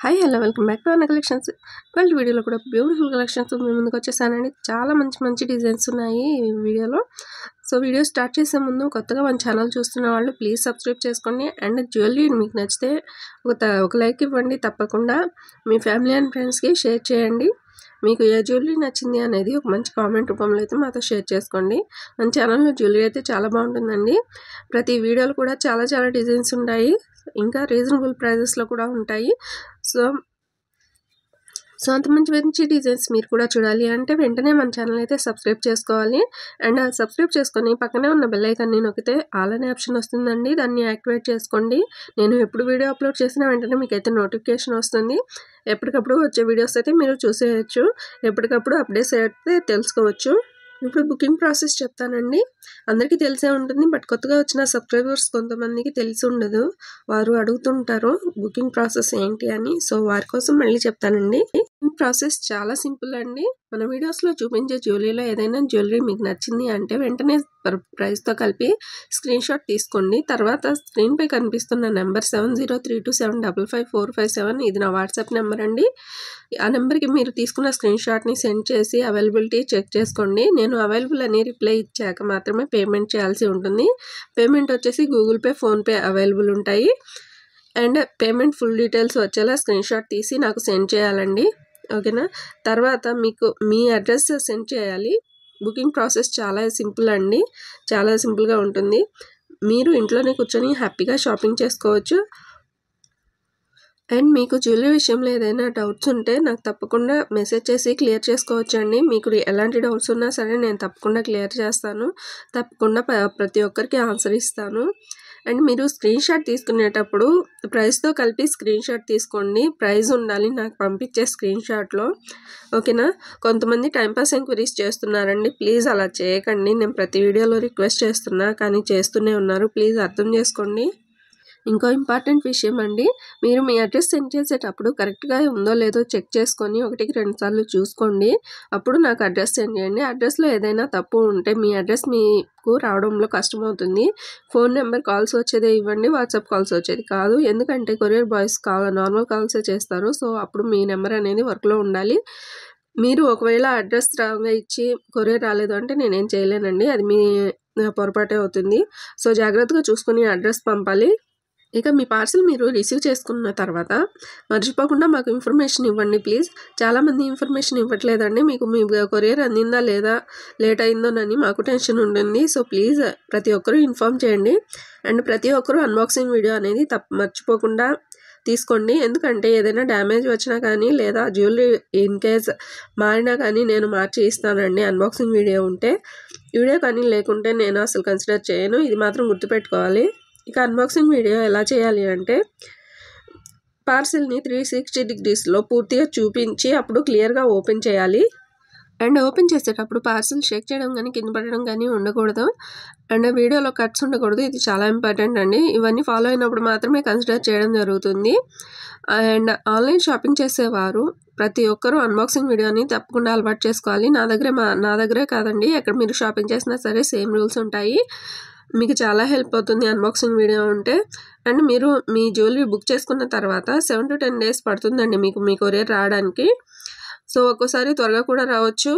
Hi hello welcome back to అన్న collections. ఇవాళ వీడియోలో కూడా బ్యూటిఫుల్ కలెక్షన్స్ మీ ముందుకు వచ్చేసానండి. చాలా మంచి డిజైన్స్ ఉన్నాయి ఈ వీడియోలో. సో వీడియో స్టార్ట్ చేసే ముందు కొత్తగా మన ఛానల్ చూస్తున్న వాళ్ళు ప్లీజ్ సబ్స్క్రైబ్ చేసుకోండి. అండ్ జ్యువెలరీ మీకు నచ్చితే ఒక లైక్ ఇవ్వండి. తప్పకుండా మీ ఫ్యామిలీ అండ్ ఫ్రెండ్స్కి షేర్ చేయండి. మీకు ఏ జ్యువెలరీ నచ్చింది అనేది ఒక మంచి కామెంట్ రూపంలో అయితే మాతో షేర్ చేసుకోండి. మన ఛానల్లో జ్యువెలరీ అయితే చాలా బాగుంటుందండి. ప్రతి వీడియోలో కూడా చాలా డిజైన్స్ ఉంటాయి. ఇంకా రీజనబుల్ ప్రైజెస్లో కూడా ఉంటాయి. సో అంత మంచి డిజైన్స్ మీరు కూడా చూడాలి అంటే వెంటనే మన ఛానల్ అయితే సబ్స్క్రైబ్ చేసుకోవాలి. అండ్ సబ్స్క్రైబ్ చేసుకొని పక్కనే ఉన్న బెల్ ఐకాన్ని నొక్కితే ఆల్ అనే ఆప్షన్ వస్తుందండి. దాన్ని యాక్టివేట్ చేసుకోండి. నేను ఎప్పుడు వీడియో అప్లోడ్ చేసినా వెంటనే మీకు అయితే నోటిఫికేషన్ వస్తుంది. ఎప్పటికప్పుడు వచ్చే వీడియోస్ అయితే మీరు చూసేయచ్చు. ఎప్పటికప్పుడు అప్డేట్స్ అయితే తెలుసుకోవచ్చు. ఇప్పుడు బుకింగ్ ప్రాసెస్ చెప్తానండి. అందరికీ తెలిసే ఉంటుంది, బట్ కొత్తగా వచ్చిన సబ్స్క్రైబర్స్ కొంతమందికి తెలిసి ఉండదు. వారు అడుగుతుంటారు బుకింగ్ ప్రాసెస్ ఏంటి అని. సో వారి కోసం మళ్ళీ చెప్తానండి. బుకింగ్ ప్రాసెస్ చాలా సింపుల్ అండి. మన వీడియోస్లో చూపించే జ్యువెలరీలో ఏదైనా జ్యువెలరీ మీకు నచ్చింది అంటే వెంటనే ప్రైస్తో కలిపి స్క్రీన్ షాట్ తీసుకోండి. తర్వాత స్క్రీన్పై కనిపిస్తున్న నెంబర్ 7032755457 ఇది నా వాట్సాప్ నెంబర్ అండి. ఆ నెంబర్కి మీరు తీసుకున్న స్క్రీన్ షాట్ని సెండ్ చేసి అవైలబిలిటీ చెక్ చేసుకోండి. నేను అవైలబుల్ అని రిప్లై ఇచ్చాక మాత్రమే పేమెంట్ చేయాల్సి ఉంటుంది. పేమెంట్ వచ్చేసి గూగుల్ పే, ఫోన్పే అవైలబుల్ ఉంటాయి. అండ్ పేమెంట్ ఫుల్ డీటెయిల్స్ వచ్చేలా స్క్రీన్ షాట్ తీసి నాకు సెండ్ చేయాలండి. ఓకేనా? తర్వాత మీకు మీ అడ్రస్ సెండ్ చేయాలి. బుకింగ్ ప్రాసెస్ చాలా సింపుల్ అండి. చాలా సింపుల్గా ఉంటుంది. మీరు ఇంట్లోనే కూర్చొని హ్యాపీగా షాపింగ్ చేసుకోవచ్చు. అండ్ మీకు జ్యువెలరీ విషయంలో ఏదైనా డౌట్స్ ఉంటే నాకు తప్పకుండా మెసేజ్ చేసి క్లియర్ చేసుకోవచ్చు అండి. మీకు ఎలాంటి డౌట్స్ ఉన్నా సరే నేను తప్పకుండా క్లియర్ చేస్తాను. తప్పకుండా ప్రతి ఒక్కరికి ఆన్సర్ ఇస్తాను. అండ్ మీరు స్క్రీన్ షాట్ తీసుకునేటప్పుడు ప్రైస్తో కలిపి స్క్రీన్ షాట్ తీసుకోండి. ప్రైస్ ఉండాలి నాకు పంపించే స్క్రీన్ షాట్లో. ఓకేనా? కొంతమంది టైంపాస్ ఎంక్వైరీస్ చేస్తున్నారండి. ప్లీజ్ అలా చేయకండి. నేను ప్రతి వీడియోలో రిక్వెస్ట్ చేస్తున్నా కానీ చేస్తూనే ఉన్నారు. ప్లీజ్ అర్థం చేసుకోండి. ఇంకో ఇంపార్టెంట్ విషయం అండి, మీరు మీ అడ్రస్ సెండ్ చేసేటప్పుడు కరెక్ట్గా ఉందో లేదో చెక్ చేసుకొని 1-2 సార్లు చూసుకోండి. అప్పుడు నాకు అడ్రస్ సెండ్ చేయండి. అడ్రస్లో ఏదైనా తప్పు ఉంటే మీ అడ్రస్ మీకు రావడంలో కష్టమవుతుంది. ఫోన్ నెంబర్ కాల్స్ వచ్చేదే ఇవ్వండి, వాట్సాప్ కాల్స్ వచ్చేది కాదు. ఎందుకంటే కొరియర్ బాయ్స్ నార్మల్ కాల్సే చేస్తారు. సో అప్పుడు మీ నెంబర్ అనేది వర్క్లో ఉండాలి. మీరు ఒకవేళ అడ్రస్ రాంగ్గా ఇచ్చి కొరియర్ రాలేదు అంటే నేనేం చేయలేనండి. అది మీ పొరపాటే అవుతుంది. సో జాగ్రత్తగా చూసుకొని అడ్రస్ పంపాలి. ఇక మీ పార్సిల్ మీరు రిసీవ్ చేసుకున్న తర్వాత మర్చిపోకుండా మాకు ఇన్ఫర్మేషన్ ఇవ్వండి ప్లీజ్. చాలామంది ఇన్ఫర్మేషన్ ఇవ్వట్లేదండి. మీకు మీ కొరియర్ అందిందా లేదా, లేట్ అయిందోనని మాకు టెన్షన్ ఉంటుంది. సో ప్లీజ్ ప్రతి ఒక్కరూ ఇన్ఫామ్ చేయండి. అండ్ ప్రతి ఒక్కరూ అన్బాక్సింగ్ వీడియో అనేది మర్చిపోకుండా తీసుకోండి. ఎందుకంటే ఏదైనా డ్యామేజ్ వచ్చినా కానీ లేదా జ్యువెలరీ ఇన్ కేస్ మారినా కానీ నేను మార్చి ఇస్తానండి. అన్బాక్సింగ్ వీడియో ఉంటే. వీడియో కానీ లేకుంటే నేను అసలు కన్సిడర్ చేయను. ఇది మాత్రం గుర్తుపెట్టుకోవాలి. ఇక అన్బాక్సింగ్ వీడియో ఎలా చేయాలి అంటే పార్సిల్ని 360 డిగ్రీస్లో పూర్తిగా చూపించి అప్పుడు క్లియర్గా ఓపెన్ చేయాలి. అండ్ ఓపెన్ చేసేటప్పుడు పార్సిల్ షేక్ చేయడం కానీ కింద పడడం కానీ ఉండకూడదు. అండ్ వీడియోలో కట్స్ ఉండకూడదు. ఇది చాలా ఇంపార్టెంట్ అండి. ఇవన్నీ ఫాలో అయినప్పుడు మాత్రమే కన్సిడర్ చేయడం జరుగుతుంది. అండ్ ఆన్లైన్ షాపింగ్ చేసేవారు ప్రతి ఒక్కరూ అన్బాక్సింగ్ వీడియోని తప్పకుండా అలవాటు చేసుకోవాలి. నా దగ్గరే కాదండి, ఎక్కడ మీరు షాపింగ్ చేసినా సరే సేమ్ రూల్స్ ఉంటాయి. మీకు చాలా హెల్ప్ అవుతుంది అన్బాక్సింగ్ వీడియో ఉంటే. అండ్ మీరు మీ జ్యువెలరీ బుక్ చేసుకున్న తర్వాత 7 to 10 days పడుతుందండి మీకు మీ కొరియర్ రావడానికి. సో ఒక్కోసారి త్వరగా కూడా రావచ్చు,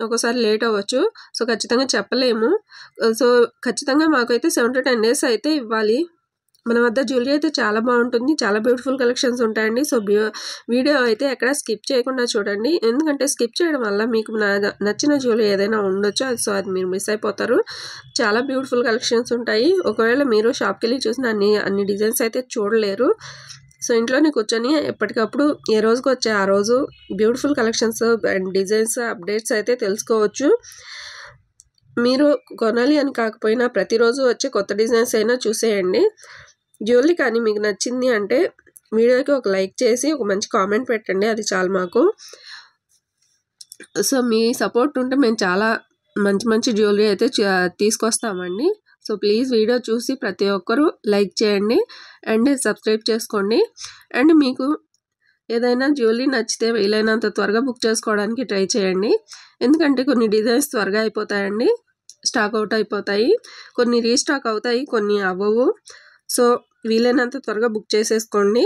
ఒక్కోసారి లేట్ అవ్వచ్చు. సో ఖచ్చితంగా చెప్పలేము. సో ఖచ్చితంగా మాకైతే 7 to 10 days అయితే ఇవ్వాలి. మన వద్ద జ్యువెలరీ అయితే చాలా బాగుంటుంది. చాలా బ్యూటిఫుల్ కలెక్షన్స్ ఉంటాయండి. సో వీడియో అయితే ఎక్కడ స్కిప్ చేయకుండా చూడండి. ఎందుకంటే స్కిప్ చేయడం వల్ల మీకు నచ్చిన జ్యువెలరీ ఏదైనా ఉండొచ్చు. సో అది మీరు మిస్ అయిపోతారు. చాలా బ్యూటిఫుల్ కలెక్షన్స్ ఉంటాయి. ఒకవేళ మీరు షాప్కి వెళ్ళి చూసిన అన్ని డిజైన్స్ అయితే చూడలేరు. సో ఇంట్లోనే కూర్చొని ఎప్పటికప్పుడు ఏ రోజుకి వచ్చే ఆ రోజు beautiful collections and designs updates అయితే తెలుసుకోవచ్చు. మీరు కొనాలి అని కాకపోయినా ప్రతిరోజు వచ్చే కొత్త డిజైన్స్ అయినా చూసేయండి. జ్యువెలరీ కానీ మీకు నచ్చింది అంటే వీడియోకి ఒక లైక్ చేసి ఒక మంచి కామెంట్ పెట్టండి. అది చాలు మాకు. సో మీ సపోర్ట్ ఉంటే మేము చాలా మంచి జ్యువెలరీ అయితే తీసుకొస్తామండి. సో ప్లీజ్ వీడియో చూసి ప్రతి ఒక్కరూ లైక్ చేయండి అండ్ సబ్స్క్రైబ్ చేసుకోండి. అండ్ మీకు ఏదైనా జ్యువెలరీ నచ్చితే వీలైనంత త్వరగా బుక్ చేసుకోవడానికి ట్రై చేయండి. ఎందుకంటే కొన్ని డిజైన్స్ త్వరగా అయిపోతాయండి, స్టాక్ అవుట్ అయిపోతాయి. కొన్ని రీస్టాక్ అవుతాయి, కొన్ని అవ్వవు. సో వీలైనంత త్వరగా బుక్ చేసేసుకోండి.